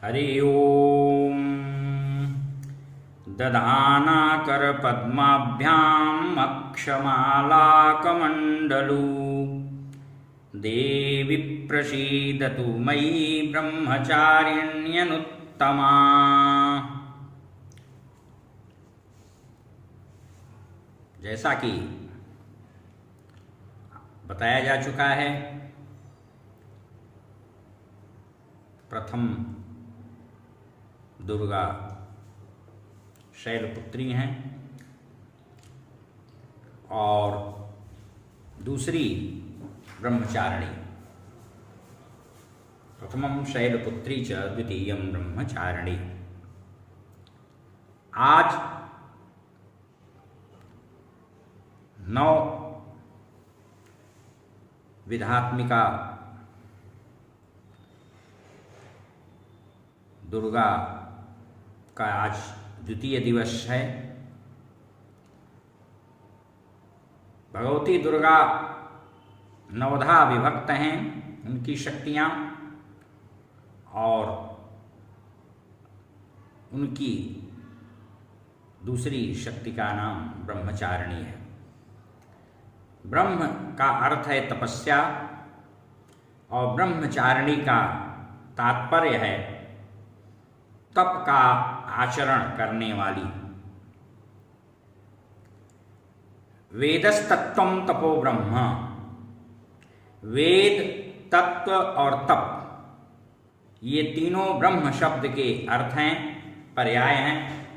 हरि ओम। दधानाकरपद्माभ्याम् अक्षमालाकमण्डलू देवी प्रसीदतु मयि ब्रह्मचारिण्यनुत्तमा। जैसा कि बताया जा चुका है, प्रथम दुर्गा शैलपुत्री हैं और दूसरी ब्रह्मचारिणी। प्रथमं शैलपुत्री च द्वितीयं ब्रह्मचारिणी। आज 9 विधात्मिका दुर्गा का आज द्वितीय दिवस है। भगवती दुर्गा नवधा विभक्त हैं उनकी शक्तियाँ, और उनकी दूसरी शक्ति का नाम ब्रह्मचारिणी है। ब्रह्म का अर्थ है तपस्या और ब्रह्मचारिणी का तात्पर्य है तप का आचरण करने वाली। वेदस्तत्वं तपो ब्रह्म। वेद, तत्व और तप, ये तीनों ब्रह्म शब्द के अर्थ हैं, पर्याय हैं।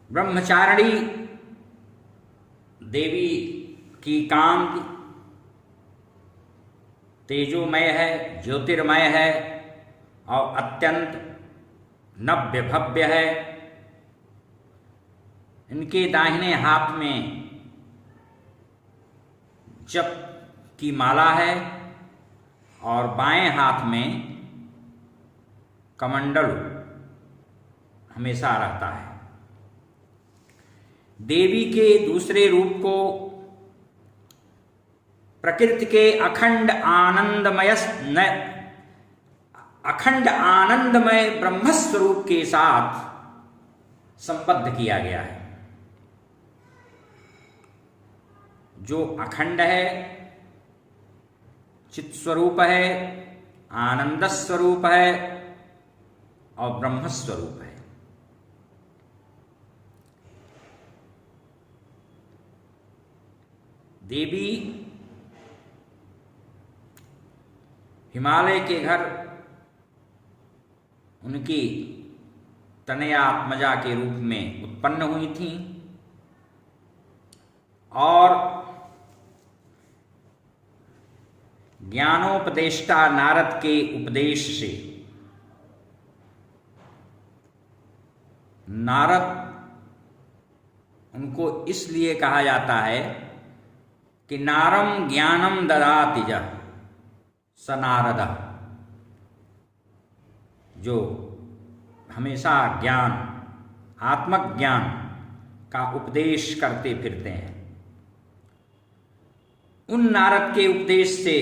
ब्रह्मचारिणी देवी की कांति तेजोमय है, ज्योतिर्मय है और अत्यंत नव्य भव्य है। इनके दाहिने हाथ में जप की माला है और बाएं हाथ में कमंडल हमेशा रहता है। देवी के दूसरे रूप को प्रकृति के अखंड आनंदमय ब्रह्मस्वरूप के साथ संबद्ध किया गया है। जो अखंड है, चित स्वरूप है, आनंद स्वरूप है और ब्रह्म स्वरूप है। देवी हिमालय के घर उनकी तनयात्मजा के रूप में उत्पन्न हुई थी और ज्ञानोपदेष्टा नारद के उपदेश से नारद, उनको इसलिए कहा जाता है कि नारम ज्ञानम ददाति ज स नारद, जो हमेशा ज्ञान, आत्मक ज्ञान का उपदेश करते फिरते हैं। उन नारद के उपदेश से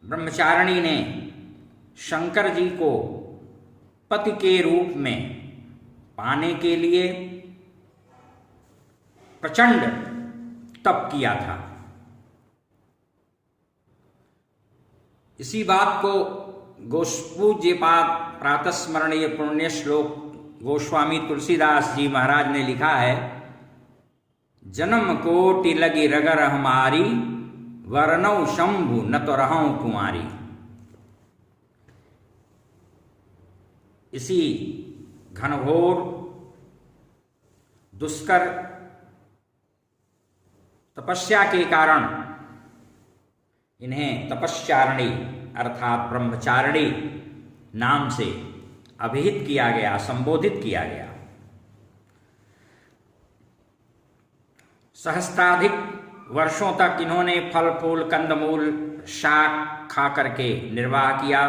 ब्रह्मचारिणी ने शंकर जी को पति के रूप में पाने के लिए प्रचंड तप किया था। इसी बात को पूज्यपाद प्रातस्मरणीय पुण्य श्लोक गोस्वामी तुलसीदास जी महाराज ने लिखा है, जन्म कोटि लगी रगर हमारी, वरनौ शंभु न तो रहूं कुमारी। इसी घनघोर दुष्कर तपस्या के कारण इन्हें तपस्चारिणी अर्थात ब्रह्मचारिणी नाम से अभिहित किया गया, संबोधित किया गया। सहस्त्राधिक वर्षों तक इन्होंने फल फूल कंदमूल शाक खा करके निर्वाह किया,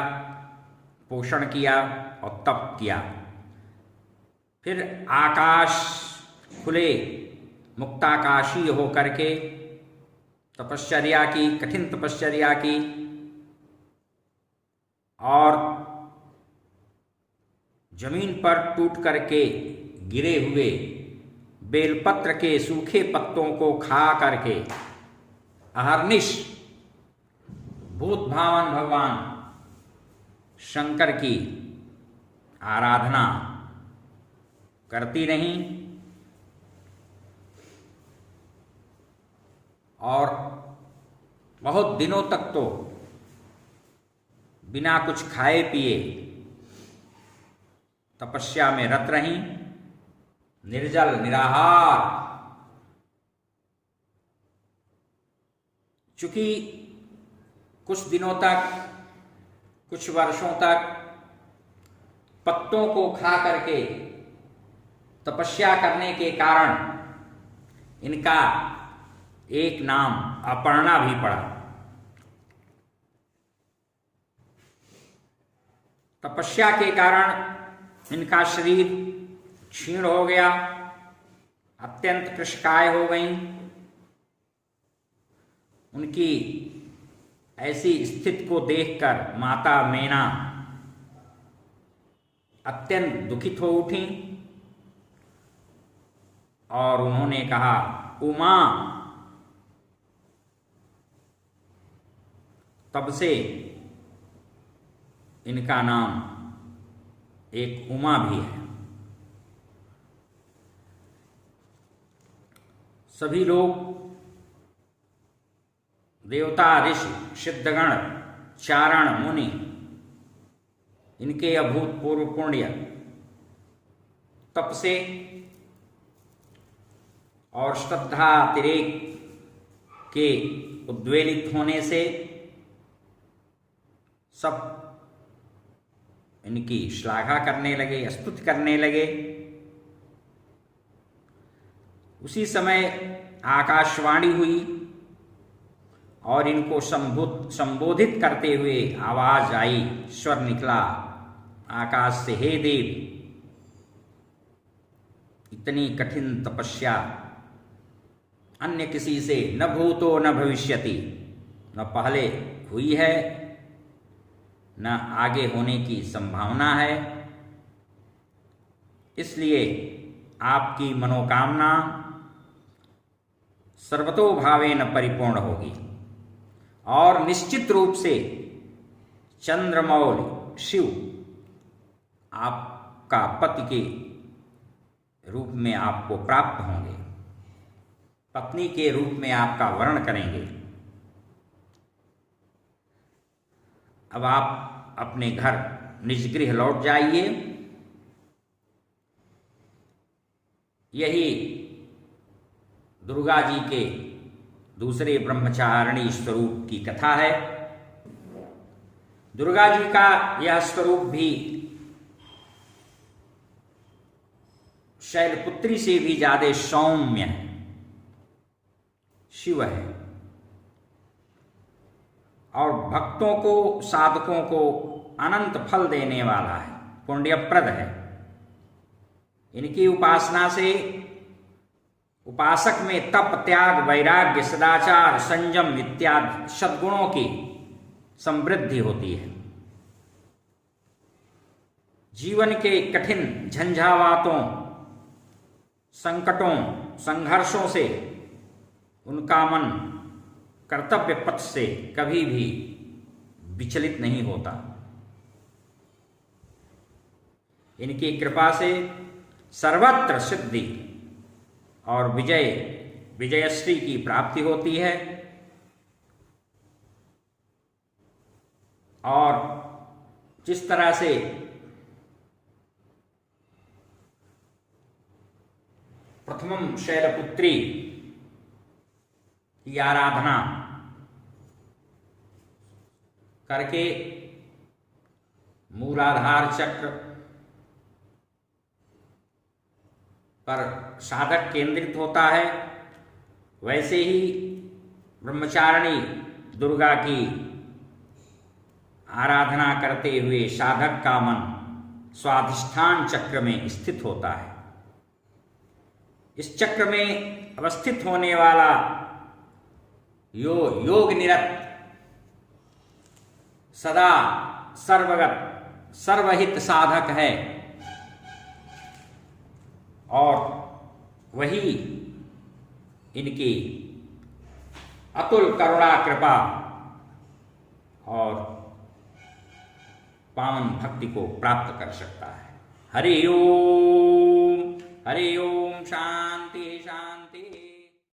पोषण किया और तप किया। फिर आकाश खुले मुक्ताकाशी होकर के तपश्चर्या की, कठिन तपश्चर्या की और जमीन पर टूट करके गिरे हुए बेलपत्र के सूखे पत्तों को खा करके अहर्निश भूत भावन भगवान शंकर की आराधना करती रहीं और बहुत दिनों तक तो बिना कुछ खाए पिए तपस्या में रत रहीं, निर्जल निराहार। चूंकि कुछ दिनों तक, कुछ वर्षों तक पत्तों को खा करके तपस्या करने के कारण इनका एक नाम अपर्णा भी पड़ा। तपस्या के कारण इनका शरीर क्षीण हो गया, अत्यंत कृशकाय हो गईं। उनकी ऐसी स्थिति को देखकर माता मैना अत्यंत दुखित हो उठी और उन्होंने कहा, उमा। तब से इनका नाम एक उमा भी है। सभी लोग, देवता, ऋषि, सिद्धगण, चारण, मुनि, इनके अभूतपूर्व पुण्य तप से और श्रद्धा अतिरेक के उद्वेलित होने से सब इनकी श्लाघा करने लगे, स्तुति करने लगे। उसी समय आकाशवाणी हुई और इनको संबोधित करते हुए आवाज आई, स्वर निकला आकाश से, हे देव, इतनी कठिन तपस्या अन्य किसी से न भूतो न भविष्यति, न पहले हुई है न आगे होने की संभावना है। इसलिए आपकी मनोकामना सर्वतोभावेन परिपूर्ण होगी और निश्चित रूप से चंद्रमौल शिव आपका पति के रूप में आपको प्राप्त होंगे, पत्नी के रूप में आपका वर्ण करेंगे। अब आप अपने घर निज गृह लौट जाइए। यही दुर्गा जी के दूसरे ब्रह्मचारिणी स्वरूप की कथा है। दुर्गा जी का यह स्वरूप भी शैलपुत्री से भी ज्यादा सौम्य है, शिव है और भक्तों को, साधकों को अनंत फल देने वाला है, पुण्यप्रद है। इनकी उपासना से उपासक में तप, त्याग, वैराग्य, सदाचार, संयम इत्यादि सद्गुणों की समृद्धि होती है। जीवन के कठिन झंझावातों, संकटों, संघर्षों से उनका मन कर्तव्य पथ से कभी भी विचलित नहीं होता। इनकी कृपा से सर्वत्र सिद्धि और विजयश्री की प्राप्ति होती है और जिस तरह से प्रथमम शैलपुत्री की आराधना करके मूलाधार चक्र पर साधक केंद्रित होता है, वैसे ही ब्रह्मचारिणी दुर्गा की आराधना करते हुए साधक का मन स्वाधिष्ठान चक्र में स्थित होता है। इस चक्र में अवस्थित होने वाला योग निरत सदा सर्वगत सर्वहित साधक है और वही इनकी अतुल करुणा कृपा और पावन भक्ति को प्राप्त कर सकता है। हरि ओम शांति।